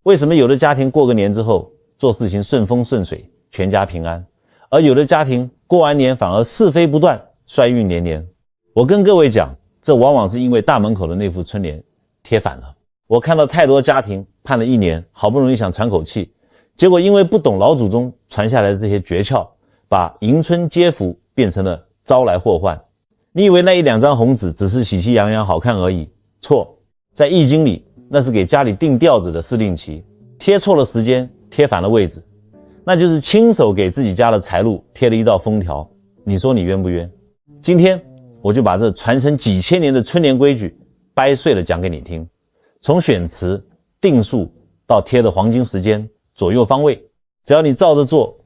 为什么有的家庭过个年之后做事情顺风顺水，全家平安，而有的家庭过完年反而是非不断，衰运连连？我跟各位讲，这往往是因为大门口的那副春联贴反了。我看到太多家庭盼了一年，好不容易想喘口气，结果因为不懂老祖宗传下来的这些诀窍，把迎春接福变成了招来祸患。你以为那一两张红纸只是喜气洋洋好看而已？错，在易经里那是给家里定调子的司令旗，贴错了时间，贴反了位置，那就是亲手给自己家的财路贴了一道封条。你说你冤不冤？今天我就把这传承几千年的春联规矩掰碎了讲给你听，从选词、定数到贴的黄金时间、左右方位，只要你照着做，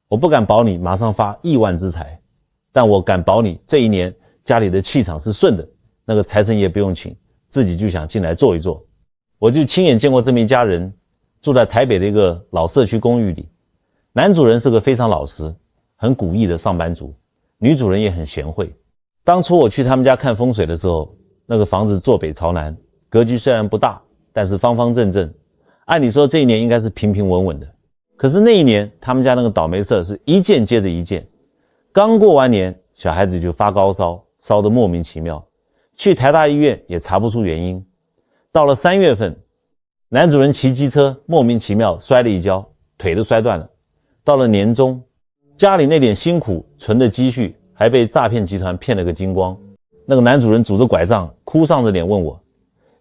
我不敢保你马上发亿万之财，但我敢保你这一年家里的气场是顺的，那个财神爷不用请，自己就想进来坐一坐。我就亲眼见过这么一家人，住在台北的一个老社区公寓里，男主人是个非常老实、很古意的上班族，女主人也很贤惠。当初我去他们家看风水的时候，那个房子坐北朝南，格局虽然不大，但是方方正正，按理说这一年应该是平平稳稳的。可是那一年他们家那个倒霉事是一件接着一件，刚过完年小孩子就发高烧，烧得莫名其妙，去台大医院也查不出原因。到了3月份，男主人骑机车莫名其妙摔了一跤，腿都摔断了。到了年终，家里那点辛苦存的积蓄还被诈骗集团骗了个精光。那个男主人拄着拐杖，哭丧着脸问我：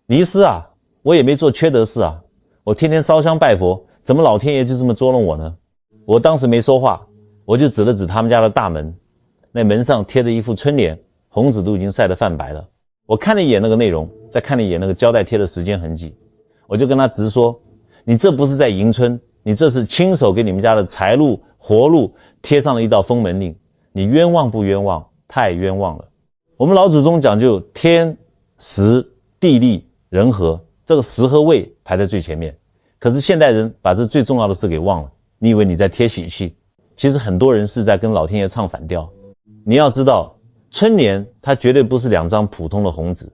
尼师啊，我也没做缺德事啊，我天天烧香拜佛，怎么老天爷就这么捉弄我呢？我当时没说话，我就指了指他们家的大门，那门上贴着一副春联，红纸都已经晒得泛白了。我看了一眼那个内容，再看了一眼那个胶带贴的时间痕迹，我就跟他直说：你这不是在迎春，你这是亲手给你们家的财路活路贴上了一道封门令，你冤枉不冤枉？太冤枉了。我们老祖宗讲究天时地利人和，这个时和位排在最前面，可是现代人把这最重要的事给忘了。你以为你在贴喜气，其实很多人是在跟老天爷唱反调。你要知道，春联它绝对不是2张普通的红纸，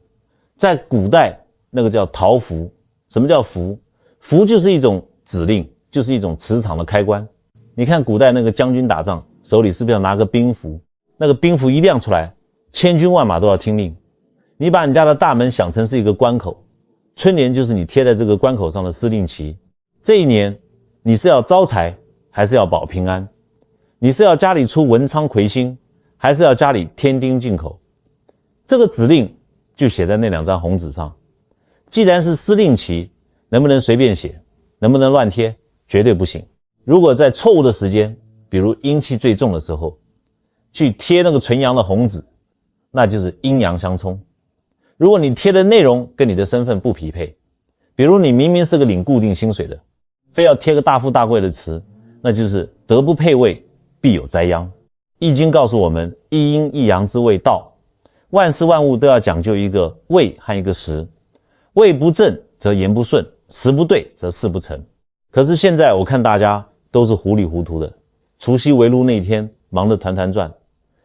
在古代那个叫桃符。什么叫符？符就是一种指令，就是一种磁场的开关。你看古代那个将军打仗，手里是不是要拿个兵符？那个兵符一亮出来，千军万马都要听令。你把你家的大门想成是一个关口，春联就是你贴在这个关口上的司令旗。这一年你是要招财还是要保平安？你是要家里出文昌魁星，还是要家里添丁进口？这个指令就写在那2张红纸上。既然是司令旗，能不能随便写？能不能乱贴？绝对不行。如果在错误的时间，比如阴气最重的时候，去贴那个纯阳的红纸，那就是阴阳相冲。如果你贴的内容跟你的身份不匹配，比如你明明是个领固定薪水的，非要贴个大富大贵的词，那就是德不配位，必有灾殃。易经告诉我们，一阴一阳之谓道，万事万物都要讲究一个位和一个时，位不正则言不顺，时不对则事不成。可是现在我看大家都是糊里糊涂的，除夕围炉那天忙得团团转，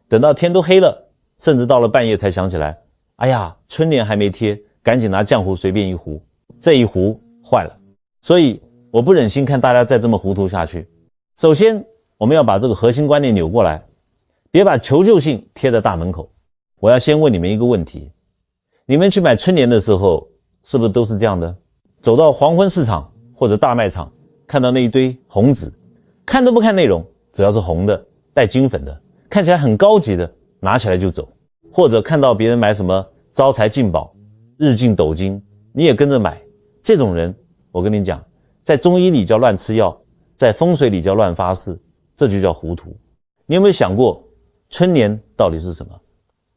等到天都黑了，甚至到了半夜才想起来，哎呀，春联还没贴，赶紧拿浆糊随便一糊，这一糊坏了。所以我不忍心看大家再这么糊涂下去。首先我们要把这个核心观念扭过来，别把求救信贴在大门口。我要先问你们一个问题，你们去买春联的时候是不是都是这样的？走到黄昏市场或者大卖场，看到那一堆红纸，看都不看内容，只要是红的带金粉的，看起来很高级的，拿起来就走。或者看到别人买什么招财进宝、日进斗金，你也跟着买。这种人我跟你讲，在中医里叫乱吃药，在风水里叫乱发誓，这就叫糊涂。你有没有想过春联到底是什么？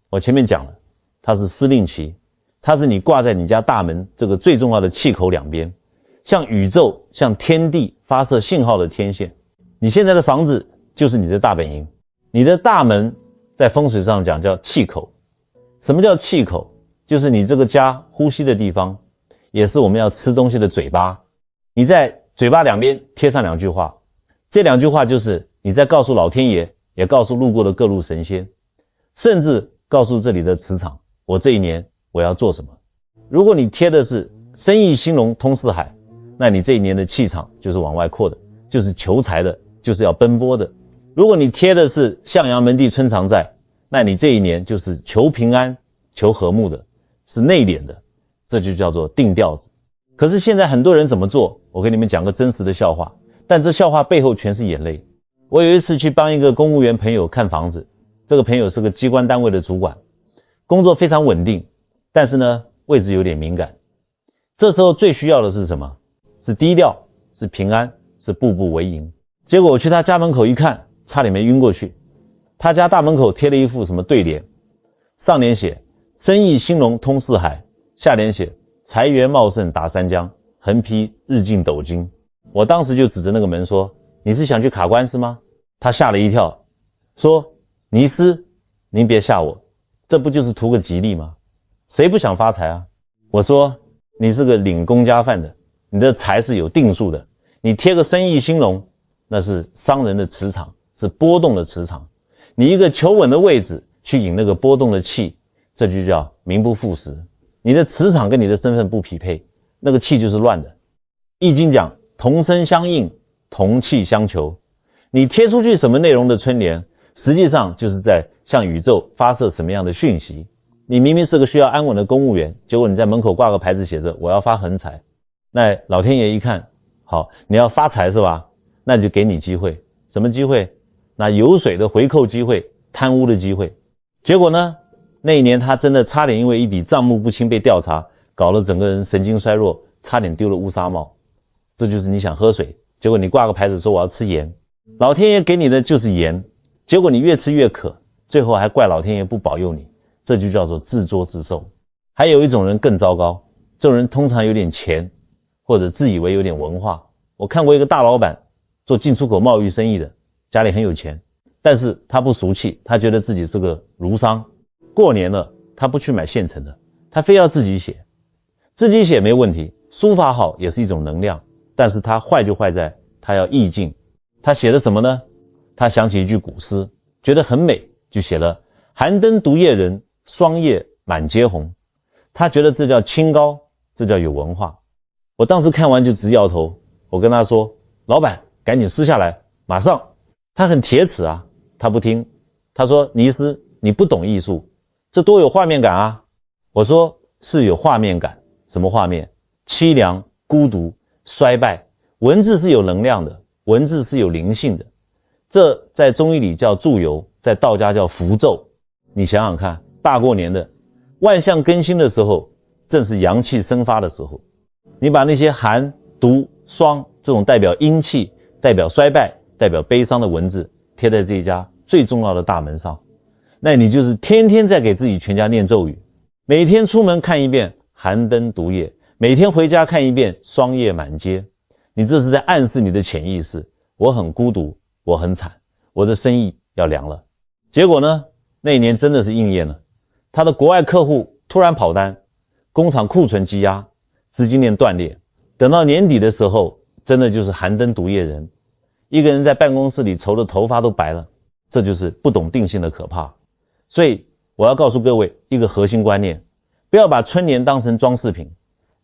我前面讲了，它是司令旗，它是你挂在你家大门这个最重要的气口两边，向宇宙向天地发射信号的天线。你现在的房子就是你的大本营，你的大门在风水上讲叫气口。什么叫气口？就是你这个家呼吸的地方，也是我们要吃东西的嘴巴。你在嘴巴两边贴上2句话，这2句话就是你在告诉老天爷，也告诉路过的各路神仙，甚至告诉这里的磁场，我这一年我要做什么。如果你贴的是生意兴隆通四海，那你这一年的气场就是往外扩的，就是求财的，就是要奔波的。如果你贴的是向阳门第春常在，那你这一年就是求平安、求和睦的，是内敛的，这就叫做定调子。可是现在很多人怎么做？我给你们讲个真实的笑话，但这笑话背后全是眼泪。我有一次去帮一个公务员朋友看房子，这个朋友是个机关单位的主管，工作非常稳定，但是呢，位置有点敏感。这时候最需要的是什么？是低调，是平安，是步步为营。结果我去他家门口一看，差点没晕过去。他家大门口贴了一副什么对联，上联写生意兴隆通四海，下联写财源茂盛达三江，横批日进斗金。我当时就指着那个门说，你是想去卡官司吗？他吓了一跳，说尼斯，您别吓我，这不就是图个吉利吗？谁不想发财啊？我说你是个领公家饭的，你的财是有定数的，你贴个生意兴隆，那是商人的磁场，是波动的磁场，你一个求稳的位置去引那个波动的气，这就叫名不副实。你的磁场跟你的身份不匹配，那个气就是乱的。易经讲同声相应，同气相求，你贴出去什么内容的春联，实际上就是在向宇宙发射什么样的讯息。你明明是个需要安稳的公务员，结果你在门口挂个牌子写着我要发横财，那老天爷一看，好，你要发财是吧？那就给你机会。什么机会？那油水的回扣机会，贪污的机会。结果呢，那一年他真的差点因为一笔账目不清被调查，搞得整个人神经衰弱，差点丢了乌纱帽。这就是你想喝水，结果你挂个牌子说我要吃盐，老天爷给你的就是盐，结果你越吃越渴，最后还怪老天爷不保佑你，这就叫做自作自受。还有一种人更糟糕，这种人通常有点钱，或者自以为有点文化。我看过一个大老板做进出口贸易生意的，家里很有钱，但是他不俗气，他觉得自己是个儒商，过年了他不去买现成的，他非要自己写。自己写没问题，书法好也是一种能量，但是他坏就坏在他要意境。他写的什么呢？他想起一句古诗，觉得很美，就写了寒灯独夜人，霜叶满街红。他觉得这叫清高，这叫有文化。我当时看完就直摇头，我跟他说，老板赶紧撕下来，马上。他很铁齿啊，他不听，他说尼斯你不懂艺术，这多有画面感啊。我说是有画面感，什么画面？凄凉、孤独、衰败。文字是有能量的，文字是有灵性的，这在中医里叫祝由，在道家叫符咒。你想想看，大过年的万象更新的时候，正是阳气生发的时候，你把那些寒、毒、霜这种代表阴气、代表衰败、代表悲伤的文字贴在这一家最重要的大门上，那你就是天天在给自己全家念咒语，每天出门看一遍寒灯独夜，每天回家看一遍霜叶满街。你这是在暗示你的潜意识，我很孤独，我很惨，我的生意要凉了。结果呢，那一年真的是应验了，他的国外客户突然跑单，工厂库存积压，资金链断裂，等到年底的时候，真的就是寒灯独夜人，一个人在办公室里愁得头发都白了。这就是不懂定性的可怕。所以我要告诉各位一个核心观念，不要把春联当成装饰品，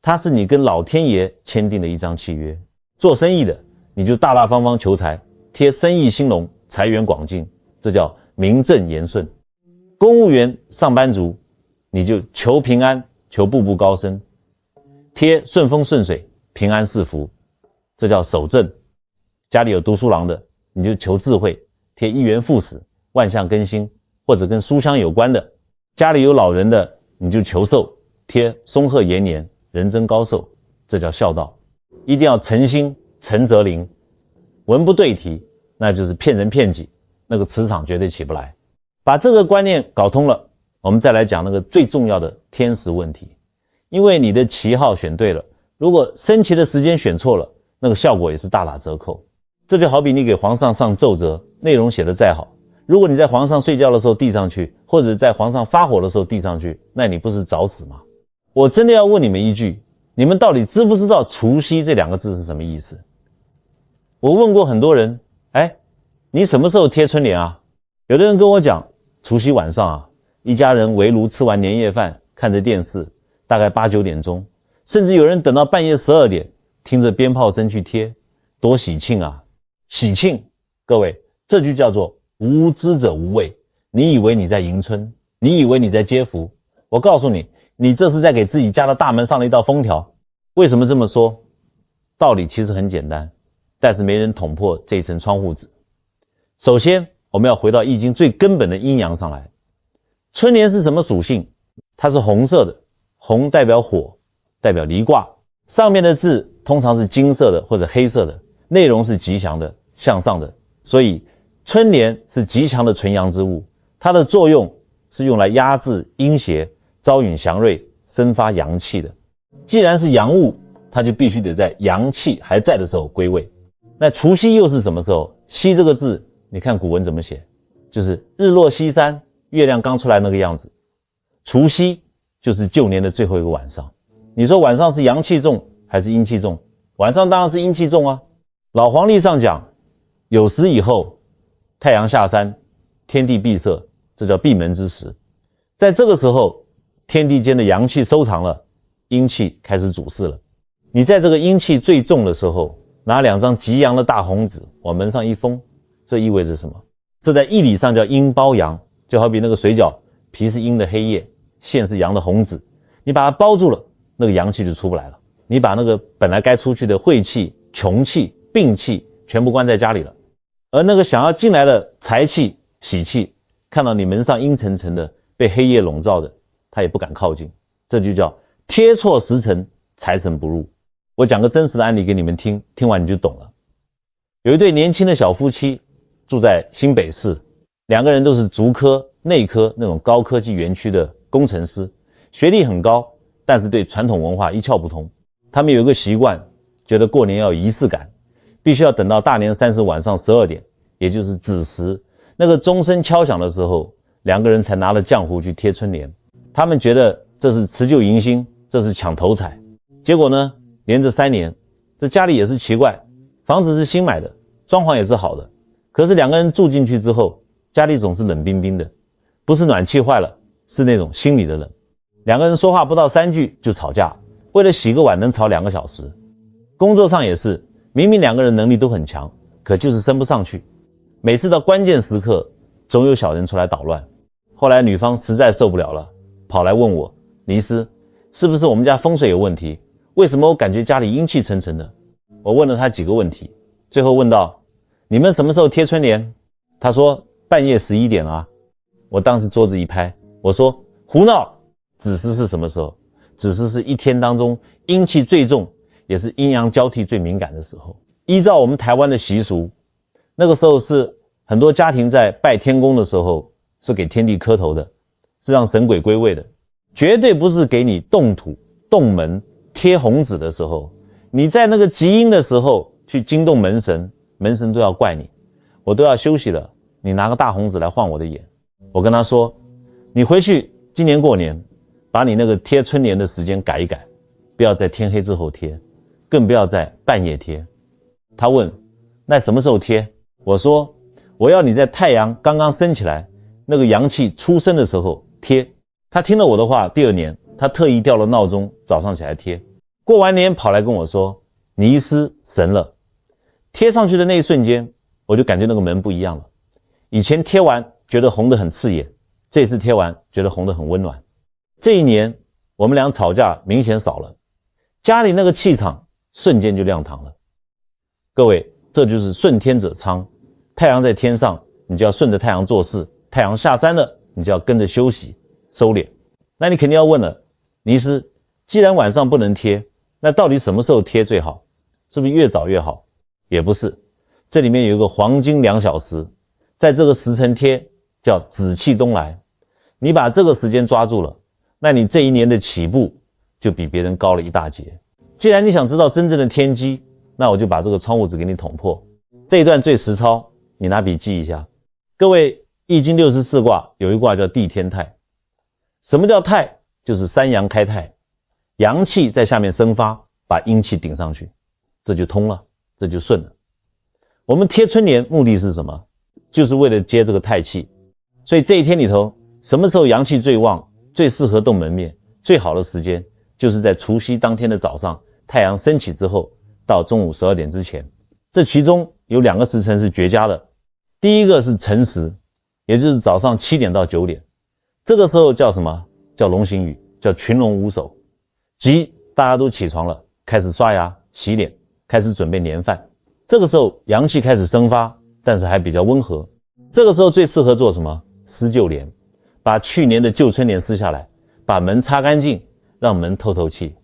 它是你跟老天爷签订的一张契约。做生意的你就大大方方求财，贴生意兴隆，财源广进，这叫名正言顺。公务员上班族你就求平安，求步步高升，贴顺风顺水，平安是福，这叫守正。家里有读书郎的你就求智慧，贴一元复始，万象更新，或者跟书香有关的。家里有老人的你就求寿，贴松鹤延年，人增高寿，这叫孝道。一定要诚心诚则灵，文不对题那就是骗人骗己，那个磁场绝对起不来。把这个观念搞通了，我们再来讲那个最重要的天时问题。因为你的旗号选对了，如果升旗的时间选错了，那个效果也是大打折扣。这就好比你给皇上上奏折，内容写得再好，如果你在皇上睡觉的时候递上去，或者在皇上发火的时候递上去，那你不是找死吗？我真的要问你们一句，你们到底知不知道除夕这两个字是什么意思？我问过很多人，你什么时候贴春联啊？有的人跟我讲，除夕晚上啊，一家人围炉吃完年夜饭，看着电视，大概8、9点钟，甚至有人等到半夜12点，听着鞭炮声去贴，多喜庆啊！喜庆，各位，这就叫做无知者无畏。你以为你在迎春，你以为你在接福，我告诉你，你这是在给自己家的大门上了一道封条。为什么这么说？道理其实很简单，但是没人捅破这一层窗户纸。首先，我们要回到易经最根本的阴阳上来。春联是什么属性？它是红色的，红代表火，代表离卦，上面的字通常是金色的或者黑色的，内容是吉祥的、向上的，所以春联是极强的纯阳之物，它的作用是用来压制阴邪、招引祥瑞、生发阳气的。既然是阳物，它就必须得在阳气还在的时候归位。那除夕又是什么时候？夕这个字，你看古文怎么写？就是日落西山，月亮刚出来那个样子。除夕就是旧年的最后一个晚上。你说晚上是阳气重还是阴气重？晚上当然是阴气重啊。老黄历上讲，酉时以后，太阳下山，天地闭塞，这叫闭门之时。在这个时候，天地间的阳气收藏了，阴气开始主事了。你在这个阴气最重的时候，拿2张极阳的大红纸往门上一封，这意味着什么？这在义理上叫阴包阳，就好比那个水饺，皮是阴的黑叶，馅是阳的红纸，你把它包住了，那个阳气就出不来了。你把那个本来该出去的晦气、穷气、病气全部关在家里了，而那个想要进来的财气、喜气，看到你门上阴沉沉的被黑夜笼罩的，他也不敢靠近。这就叫贴错时辰，财神不入。我讲个真实的案例给你们听，听完你就懂了。有一对年轻的小夫妻住在新北市，2个人都是竹科、内科那种高科技园区的工程师，学历很高，但是对传统文化一窍不通。他们有一个习惯，觉得过年要有仪式感，必须要等到大年30晚上12点，也就是子时，那个钟声敲响的时候，2个人才拿了浆糊去贴春联。他们觉得这是辞旧迎新，这是抢头彩。结果呢，连着3年，这家里也是奇怪，房子是新买的，装潢也是好的，可是2个人住进去之后，家里总是冷冰冰的，不是暖气坏了，是那种心里的冷。2个人说话不到3句就吵架，为了洗个碗能吵2个小时。工作上也是，明明2个人能力都很强，可就是升不上去。每次到关键时刻，总有小人出来捣乱。后来女方实在受不了了，跑来问我，尼斯，是不是我们家风水有问题？为什么我感觉家里阴气沉沉的？我问了他几个问题，最后问到，你们什么时候贴春联？他说半夜11点啊。我当时桌子一拍，我说胡闹，子时是什么时候？子时是一天当中阴气最重，也是阴阳交替最敏感的时候。依照我们台湾的习俗，那个时候是很多家庭在拜天公的时候是给天地磕头的，是让神鬼归位的，绝对不是给你动土、动门、贴红纸的时候。你在那个极阴的时候去惊动门神，门神都要怪你，我都要休息了，你拿个大红纸来晃我的眼。我跟他说，你回去今年过年把你那个贴春联的时间改一改，不要在天黑之后贴，更不要在半夜贴。他问，那什么时候贴？我说，我要你在太阳刚刚升起来，那个阳气出生的时候贴。他听了我的话，第2年他特意调了闹钟，早上起来贴。过完年跑来跟我说，尼斯神了。贴上去的那一瞬间，我就感觉那个门不一样了。以前贴完觉得红得很刺眼，这次贴完觉得红得很温暖。这1年我们俩吵架明显少了，家里那个气场瞬间就亮堂了。各位，这就是顺天者昌，太阳在天上，你就要顺着太阳做事，太阳下山了，你就要跟着休息收敛。那你肯定要问了，尼斯，既然晚上不能贴，那到底什么时候贴最好？是不是越早越好？也不是，这里面有一个黄金2小时，在这个时辰贴叫紫气东来。你把这个时间抓住了，那你这1年的起步就比别人高了一大截。既然你想知道真正的天机，那我就把这个窗户纸给你捅破。这一段最实操，你拿笔记一下。各位，易经64卦有一卦叫地天泰。什么叫泰？就是3阳开泰，阳气在下面生发，把阴气顶上去，这就通了，这就顺了。我们贴春联目的是什么？就是为了接这个泰气。所以这一天里头，什么时候阳气最旺，最适合动门面，最好的时间就是在除夕当天的早上，太阳升起之后，到中午12点之前，这其中有2个时辰是绝佳的。第一个是辰时，也就是早上7点到9点，这个时候叫什么？叫龙行雨，叫群龙无首，即大家都起床了，开始刷牙洗脸，开始准备年饭。这个时候阳气开始生发，但是还比较温和。这个时候最适合做什么？施旧帘，把去年的旧春联撕下来，把门擦干净，让门透透气。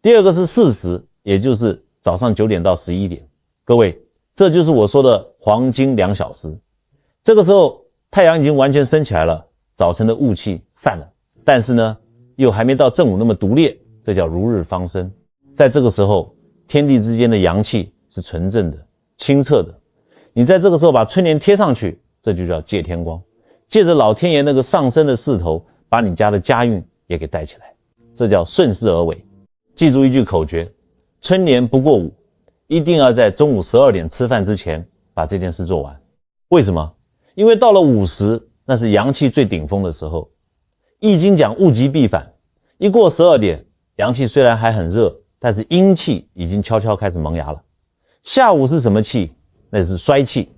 第二个是巳时，也就是早上9点到11点。各位，这就是我说的黄金2小时。这个时候太阳已经完全升起来了，早晨的雾气散了，但是呢又还没到正午那么毒烈，这叫如日方升。在这个时候，天地之间的阳气是纯正的清澈的，你在这个时候把春联贴上去，这就叫借天光，借着老天爷那个上升的势头，把你家的家运也给带起来，这叫顺势而为。记住一句口诀，春联不过午，一定要在中午12点吃饭之前把这件事做完。为什么？因为到了午时，那是阳气最顶峰的时候。易经讲物极必反，一过12点，阳气虽然还很热，但是阴气已经悄悄开始萌芽了。下午是什么气？那是衰气，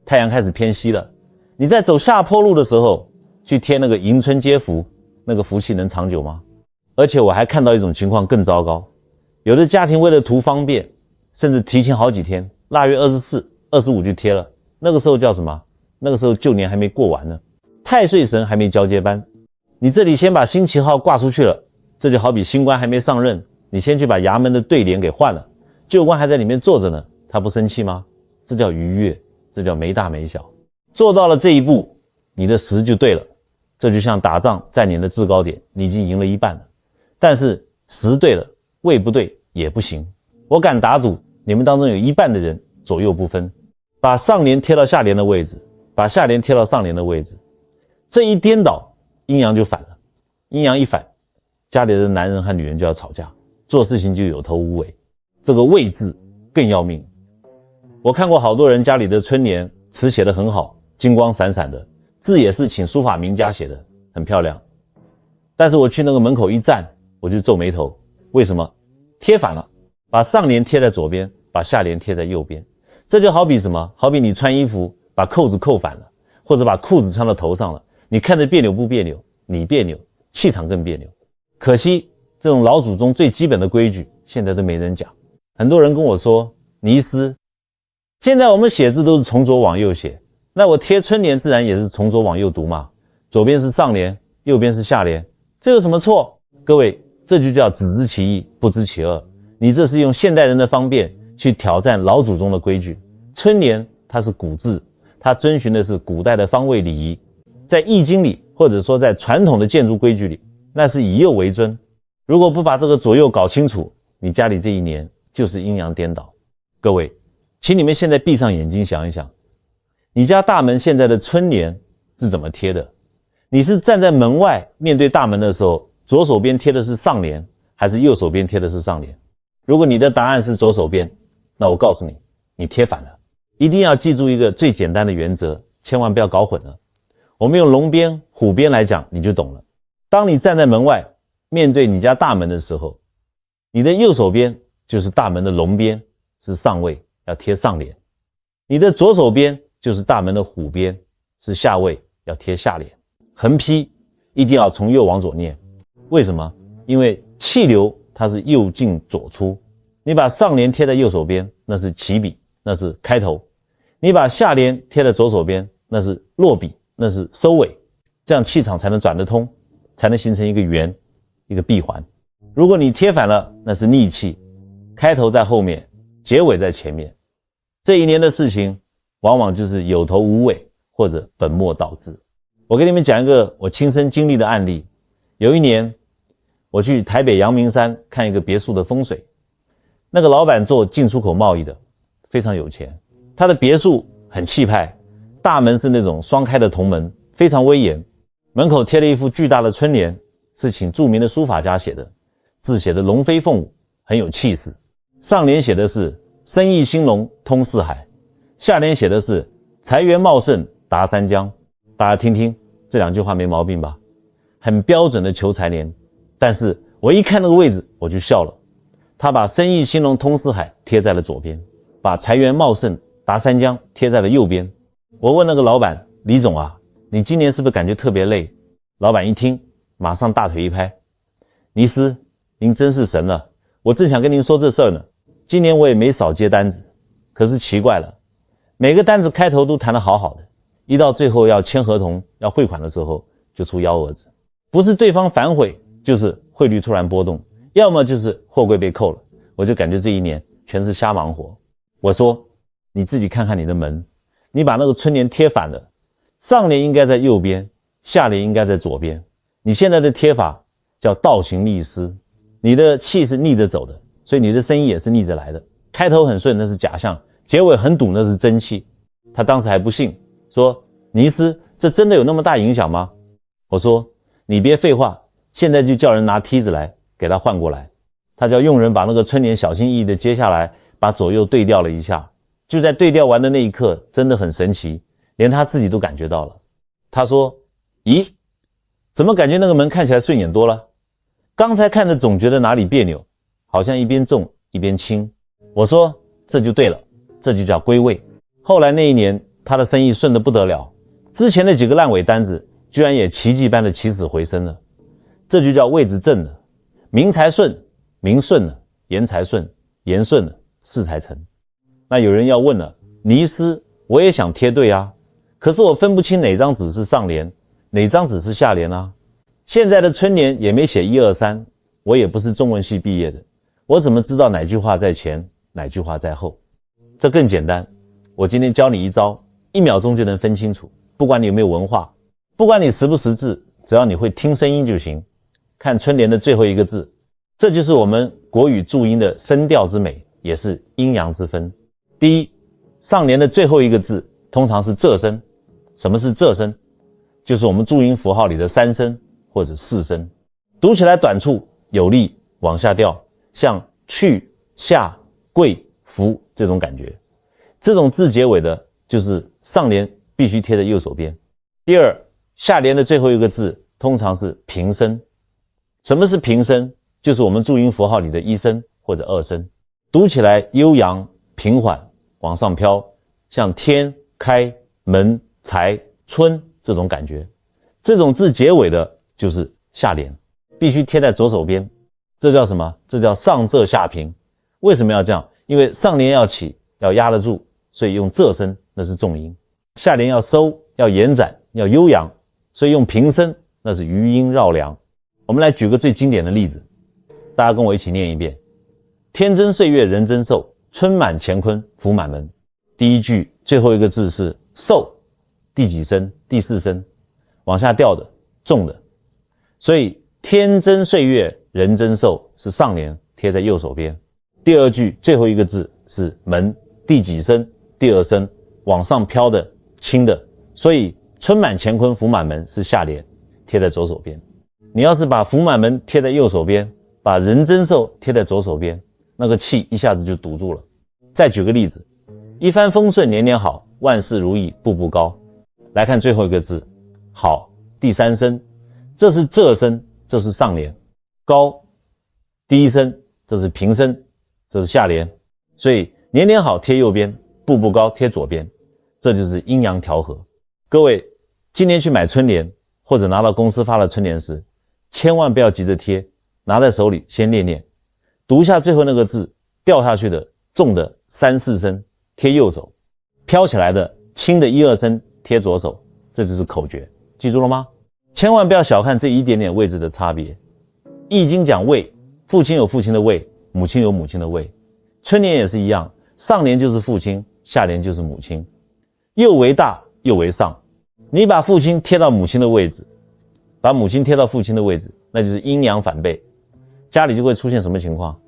太阳开始偏西了。你在走下坡路的时候去贴那个迎春接福，那个福气能长久吗？而且我还看到一种情况更糟糕，有的家庭为了图方便，甚至提前好几天，腊月24、25就贴了。那个时候叫什么？那个时候旧年还没过完呢，太岁神还没交接班。你这里先把新旗号挂出去了，这就好比新官还没上任，你先去把衙门的对联给换了，旧官还在里面坐着呢，他不生气吗？这叫逾越，这叫没大没小。做到了这一步，你的时就对了。这就像打仗在你的制高点，你已经赢了一半了，但是时对了，位不对也不行。我敢打赌，你们当中有一半的人左右不分，把上联贴到下联的位置，把下联贴到上联的位置，这一颠倒，阴阳就反了。阴阳一反，家里的男人和女人就要吵架，做事情就有头无尾。这个位字更要命。我看过好多人家里的春联词写得很好，金光闪闪的，字也是请书法名家写的，很漂亮。但是我去那个门口一站，我就皱眉头。为什么？贴反了，把上联贴在左边，把下联贴在右边。这就好比什么？好比你穿衣服把扣子扣反了，或者把裤子穿到头上了，你看着别扭不别扭？你别扭，气场更别扭。可惜这种老祖宗最基本的规矩现在都没人讲。很多人跟我说，尼斯，现在我们写字都是从左往右写，那我贴春联自然也是从左往右读嘛，左边是上联，右边是下联，这有什么错？各位，这就叫只知其一，不知其二。你这是用现代人的方便去挑战老祖宗的规矩。春联它是古制，它遵循的是古代的方位礼仪，在易经里或者说在传统的建筑规矩里，那是以右为尊。如果不把这个左右搞清楚，你家里这一年就是阴阳颠倒。各位，请你们现在闭上眼睛想一想，你家大门现在的春联是怎么贴的？你是站在门外面对大门的时候，左手边贴的是上联，还是右手边贴的是上联？如果你的答案是左手边，那我告诉你，你贴反了。一定要记住一个最简单的原则，千万不要搞混了。我们用龙边、虎边来讲，你就懂了。当你站在门外面对你家大门的时候，你的右手边就是大门的龙边，是上位，要贴上联。你的左手边就是大门的虎边，是下位，要贴下联。横批一定要从右往左念。为什么？因为气流它是右进左出，你把上联贴在右手边，那是起笔，那是开头；你把下联贴在左手边，那是落笔，那是收尾。这样气场才能转得通，才能形成一个圆，一个闭环。如果你贴反了，那是逆气，开头在后面，结尾在前面。这一年的事情往往就是有头无尾，或者本末倒置。我给你们讲一个我亲身经历的案例。有一年我去台北阳明山看一个别墅的风水，那个老板做进出口贸易的，非常有钱。他的别墅很气派，大门是那种双开的铜门，非常威严。门口贴了一幅巨大的春联，是请著名的书法家写的，字写的龙飞凤舞，很有气势。上联写的是生意兴隆通四海，下联写的是财源茂盛达三江。大家听听，这两句话没毛病吧？很标准的求财联。但是我一看那个位置我就笑了，他把生意兴隆通四海贴在了左边，把财源茂盛达三江贴在了右边。我问那个老板，李总啊，你今年是不是感觉特别累？老板一听，马上大腿一拍，尼斯，您真是神了，我正想跟您说这事儿呢。今年我也没少接单子，可是奇怪了，每个单子开头都谈得好好的，一到最后要签合同要汇款的时候就出幺蛾子，不是对方反悔，就是汇率突然波动，要么就是货柜被扣了。我就感觉这一年全是瞎忙活。我说你自己看看你的门，你把那个春联贴反了，上联应该在右边，下联应该在左边，你现在的贴法叫倒行逆施，你的气是逆着走的，所以你的生意也是逆着来的。开头很顺那是假象，结尾很堵那是真气。他当时还不信，说尼斯，这真的有那么大影响吗？我说你别废话，现在就叫人拿梯子来给他换过来。他叫佣人把那个春联小心翼翼的接下来，把左右对调了一下。就在对调完的那一刻，真的很神奇，连他自己都感觉到了。他说，咦，怎么感觉那个门看起来顺眼多了？刚才看着总觉得哪里别扭，好像一边重一边轻。我说这就对了，这就叫归位。后来那一年他的生意顺得不得了，之前的几个烂尾单子居然也奇迹般的起死回生了。这就叫位置正了，名财顺，名顺了，言财顺，言顺了，事才成。那有人要问了，尼斯，我也想贴对啊，可是我分不清哪张纸是上联，哪张纸是下联啊。现在的春联也没写1、2、3，我也不是中文系毕业的，我怎么知道哪句话在前，哪句话在后？这更简单，我今天教你一招，1秒钟就能分清楚。不管你有没有文化，不管你识不识字，只要你会听声音就行。看春联的最后一个字，这就是我们国语注音的声调之美，也是阴阳之分。第一，上联的最后一个字通常是仄声。什么是仄声？就是我们注音符号里的3声或者4声，读起来短促有力，往下掉，像去、下、贵、福这种感觉。这种字结尾的就是上联必须贴在右手边。第二，下联的最后一个字通常是平声。什么是平声？就是我们注音符号里的1声或者2声，读起来悠扬平缓，往上飘，像天、开、门、财、春这种感觉。这种字结尾的就是下联，必须贴在左手边。这叫什么？这叫上仄下平。为什么要这样？因为上联要起，要压得住，所以用仄声，那是重音。下联要收，要延展，要悠扬，所以用平声，那是余音绕梁。我们来举个最经典的例子，大家跟我一起念一遍：天增岁月人增寿，春满乾坤福满门。第一句最后一个字是寿，第几声？第4声，往下掉的，重的。所以天增岁月人增寿是上联，贴在右手边。第二句最后一个字是门，第几声？第2声，往上飘的，轻的。所以春满乾坤福满门是下联，贴在左手边。你要是把福满门贴在右手边，把人增寿贴在左手边，那个气一下子就堵住了。再举个例子，一帆风顺年年好，万事如意步步高。来看最后一个字好，第3声，这是仄声，这是上联。高，第1声，这是平声，这是下联。所以年年好贴右边，步步高贴左边，这就是阴阳调和。各位今年去买春联，或者拿到公司发的春联时，千万不要急着贴，拿在手里先念念，读一下最后那个字，掉下去的重的3、4声贴右手，飘起来的轻的1、2声贴左手，这就是口诀，记住了吗？千万不要小看这一点点位置的差别。易经讲位，父亲有父亲的位，母亲有母亲的位。春联也是一样，上联就是父亲，下联就是母亲，右为大，右为上。你把父亲贴到母亲的位置，把母亲贴到父亲的位置，那就是阴阳反背，家里就会出现什么情况？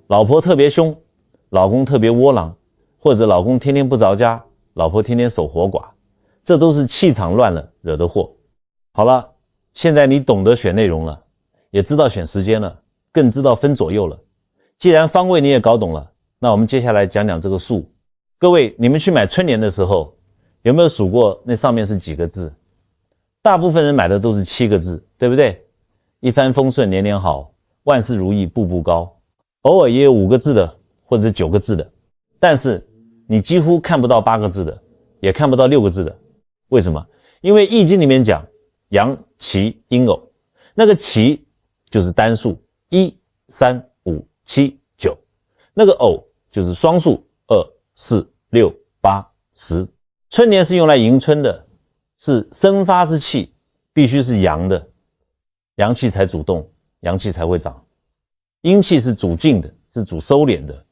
老婆特别凶，老公特别窝囊，或者老公天天不着家，老婆天天守活寡，这都是气场乱了惹的祸。好了，现在你懂得选内容了，也知道选时间了，更知道分左右了。既然方位你也搞懂了，那我们接下来讲讲这个数。各位，你们去买春联的时候，有没有数过那上面是几个字？大部分人买的都是7个字，对不对？一帆风顺年年好，万事如意步步高。偶尔也有5个字的或者是9个字的，但是你几乎看不到8个字的，也看不到6个字的。为什么？因为易经里面讲阳奇阴偶，那个奇就是单数1 3 5 7 9，那个偶就是双数2 4 6 8 10。春年是用来迎春的，是生发之气，必须是阳的，阳气才主动，阳气才会长。阴气是主静的，是主收敛的，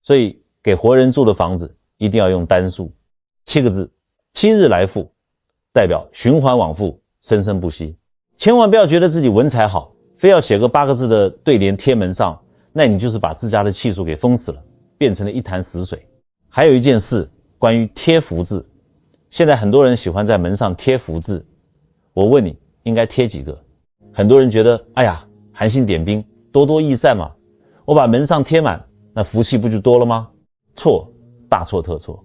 所以给活人住的房子一定要用单数，7个字，7日来复，代表循环往复，生生不息。千万不要觉得自己文采好，非要写个8个字的对联贴门上，那你就是把自家的气数给封死了，变成了一潭死水。还有一件事，关于贴福字，现在很多人喜欢在门上贴福字，我问你，应该贴几个？很多人觉得，哎呀，韩信点兵，多多益善嘛，我把门上贴满，那福气不就多了吗？错，大错特错。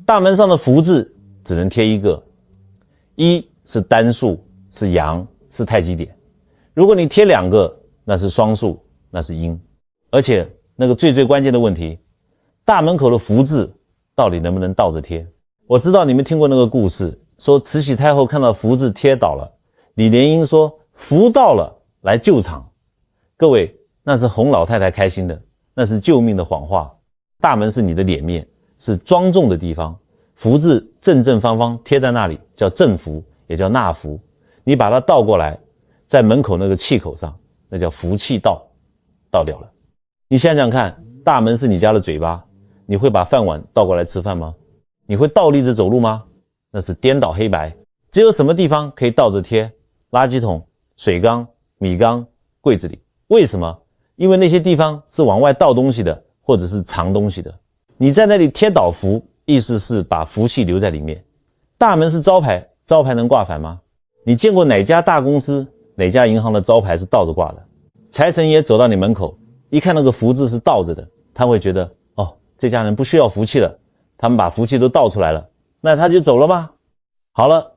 大门上的福字只能贴1个，1是单数，是阳，是太极点。如果你贴2个，那是双数，那是阴。而且那个最关键的问题，大门口的福字到底能不能倒着贴？我知道你们听过那个故事，说慈禧太后看到福字贴倒了，李莲英说福到了，来救场。各位，那是洪老太太开心的，那是救命的谎话。大门是你的脸面，是庄重的地方，福字正正方方贴在那里，叫正福，也叫纳福。你把它倒过来，在门口那个气口上，那叫福气倒掉了。你想想看，大门是你家的嘴巴，你会把饭碗倒过来吃饭吗？你会倒立着走路吗？那是颠倒黑白。只有什么地方可以倒着贴？垃圾桶、水缸、米缸、柜子里。为什么？因为那些地方是往外倒东西的，或者是藏东西的。你在那里贴倒福，意思是把福气留在里面。大门是招牌，招牌能挂反吗？你见过哪家大公司、哪家银行的招牌是倒着挂的？财神爷走到你门口，一看那个福字是倒着的，他会觉得，哦，这家人不需要福气了，他们把福气都倒出来了，那他就走了吗？好了，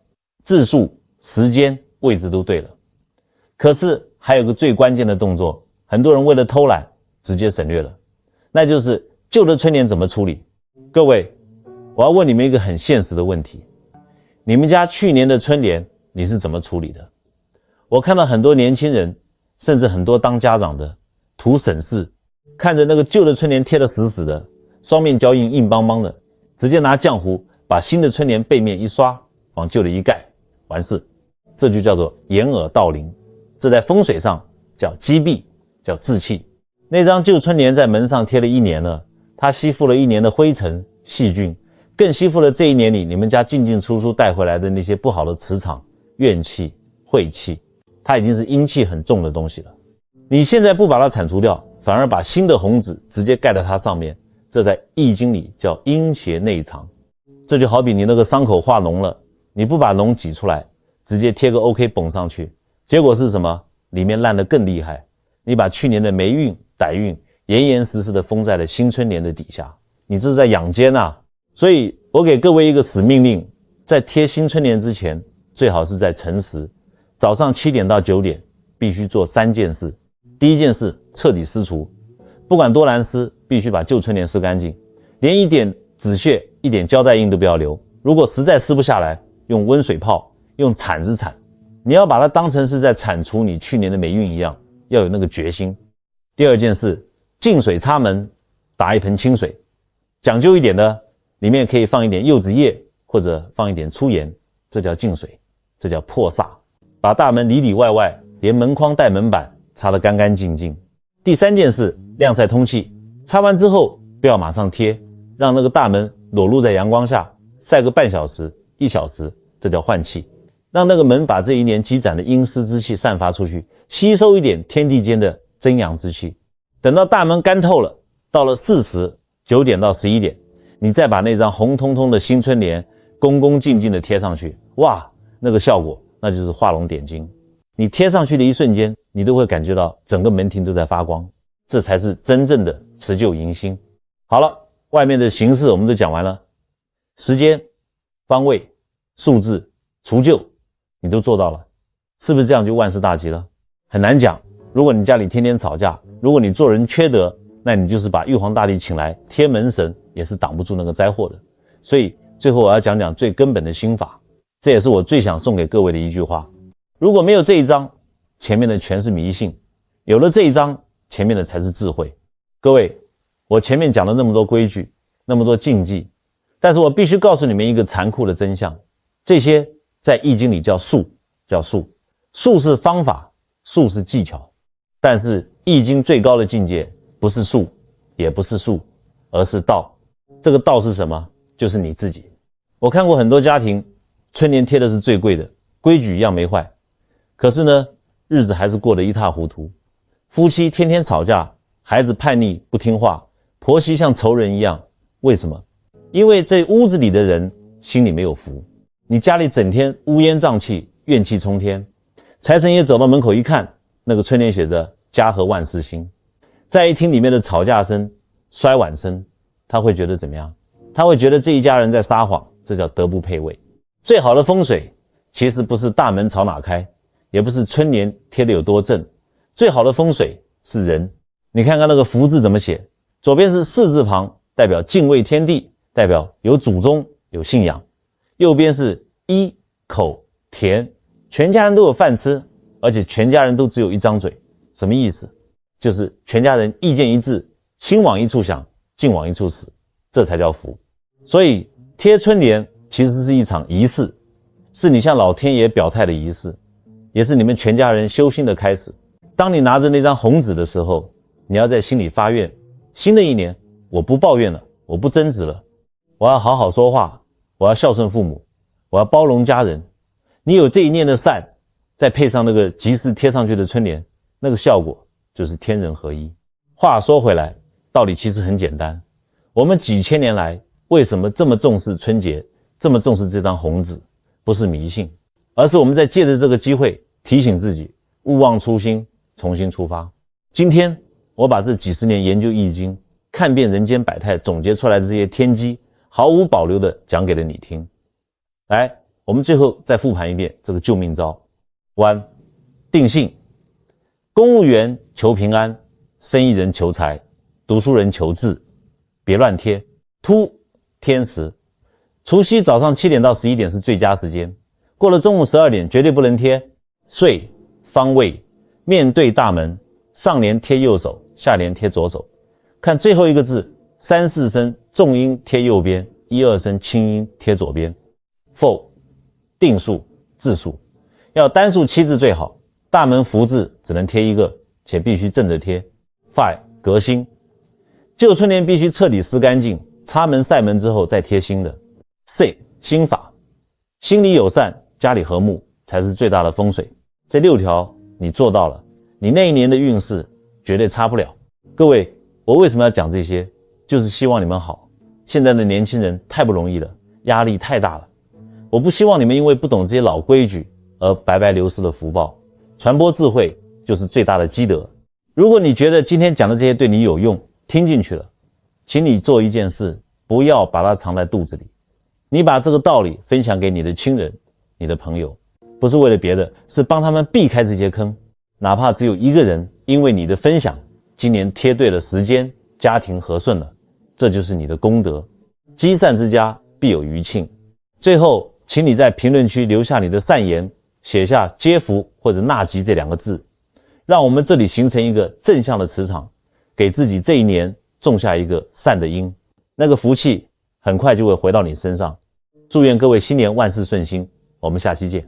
字数、时间、位置都对了。可是还有个最关键的动作，很多人为了偷懒直接省略了，那就是旧的春联怎么处理。各位，我要问你们一个很现实的问题，你们家去年的春联你是怎么处理的？我看到很多年轻人，甚至很多当家长的图省事，看着那个旧的春联贴得死死的，双面胶印硬邦邦的，直接拿浆糊把新的春联背面一刷，往旧的一盖，完事。这就叫做掩耳盗铃，这在风水上叫积弊，叫滞气。那张旧春联在门上贴了1年了，它吸附了1年的灰尘细菌，更吸附了这1年里你们家进进出出带回来的那些不好的磁场、怨气、晦气，它已经是阴气很重的东西了。你现在不把它铲除掉，反而把新的红纸直接盖在它上面，这在易经里叫阴邪内藏。这就好比你那个伤口化脓了，你不把脓挤出来，直接贴个 OK 绷上去，结果是什么？里面烂得更厉害。你把去年的霉运、歹运严严实实的封在了新春联的底下，你这是在养奸啊！所以我给各位一个死命令，在贴新春联之前，最好是在辰时，早上7点到9点，必须做3件事。第一件事，彻底撕除，不管多难撕，必须把旧春联撕干净，连一点纸屑、一点胶带印都不要留。如果实在撕不下来，用温水泡，用铲子铲。你要把它当成是在铲除你去年的霉运一样，要有那个决心。第二件事，净水插门，打一盆清水，讲究一点的，里面可以放一点柚子叶，或者放一点粗盐，这叫净水，这叫破煞。把大门里里外外，连门框带门板擦得干干净净。第三件事，晾晒通气，擦完之后不要马上贴，让那个大门裸露在阳光下，晒个半小时、1小时，这叫换气。让那个门把这1年积攒的阴湿之气散发出去，吸收一点天地间的真阳之气。等到大门干透了，到了巳时9点到11点，你再把那张红彤彤的新春联恭恭敬敬地贴上去，哇，那个效果那就是画龙点睛。你贴上去的一瞬间，你都会感觉到整个门庭都在发光，这才是真正的辞旧迎新。好了，外面的形式我们都讲完了，时间、方位、数字、除旧你都做到了，是不是这样就万事大吉了？很难讲。如如果你家里天天吵架，如果你做人缺德，那你就是把玉皇大帝请来贴门神，也是挡不住那个灾祸的。所以最后我要讲讲最根本的心法，这也是我最想送给各位的一句话。如果没有这一章，前面的全是迷信，有了这一章，前面的才是智慧。各位，我前面讲了那么多规矩，那么多禁忌，但是我必须告诉你们一个残酷的真相，这些在易经里叫术，术是方法，术是技巧，但是易经最高的境界不是术，也不是术，而是道。这个道是什么？就是你自己。我看过很多家庭，春联贴的是最贵的，规矩一样没坏，可是呢，日子还是过得一塌糊涂。夫妻天天吵架，孩子叛逆不听话，婆媳像仇人一样。为什么？因为这屋子里的人心里没有福。你家里整天乌烟瘴气，怨气冲天，财神爷走到门口一看，那个春联写着家和万事兴，再一听里面的吵架声、摔碗声，他会觉得怎么样？他会觉得这一家人在撒谎，这叫德不配位。最好的风水其实不是大门朝哪开，也不是春联贴得有多正，最好的风水是人。你看看那个福字怎么写，左边是士字旁，代表敬畏天地，代表有祖宗有信仰，右边是衣口田，全家人都有饭吃，而且全家人都只有一张嘴。什么意思？就是全家人意见一致，亲往一处想，近往一处死，这才叫福。所以贴春联其实是一场仪式，是你向老天爷表态的仪式，也是你们全家人修心的开始。当你拿着那张红纸的时候，你要在心里发愿，新的一年我不抱怨了，我不争执了，我要好好说话，我要孝顺父母，我要包容家人。你有这一念的善，再配上那个及时贴上去的春联，那个效果就是天人合一。话说回来，道理其实很简单，我们几千年来为什么这么重视春节，这么重视这张红纸？不是迷信，而是我们在借着这个机会提醒自己，勿忘初心，重新出发。今天我把这几十年研究易经，看遍人间百态总结出来的这些天机，毫无保留地讲给了你听。来，我们最后再复盘一遍这个救命招。1. 定性，公务员求平安，生意人求财，读书人求智，别乱贴。突，天时，除夕早上7点到11点是最佳时间，过了中午12点绝对不能贴。岁，方位，面对大门，上联贴右手，下联贴左手。看最后一个字，3、4声重音贴右边，1、2声轻音贴左边。否，定数，字数，要单数7字最好，大门福字只能贴一个，且必须正着贴。5. 革新，旧春联必须彻底撕干净，插门晒门之后再贴新的。6. 心法，心里友善，家里和睦才是最大的风水。这6条你做到了，你那一年的运势绝对差不了。各位，我为什么要讲这些？就是希望你们好。现在的年轻人太不容易了，压力太大了。我不希望你们因为不懂这些老规矩而白白流失了福报。传播智慧就是最大的积德。如果你觉得今天讲的这些对你有用，听进去了，请你做一件事，不要把它藏在肚子里。你把这个道理分享给你的亲人、你的朋友，不是为了别的，是帮他们避开这些坑。哪怕只有一个人因为你的分享，今年贴对了时间，家庭和顺了，这就是你的功德。积善之家必有余庆。最后，请你在评论区留下你的善言，写下接福或者纳吉这2个字，让我们这里形成一个正向的磁场，给自己这一年种下一个善的因，那个福气很快就会回到你身上。祝愿各位新年万事顺心，我们下期见。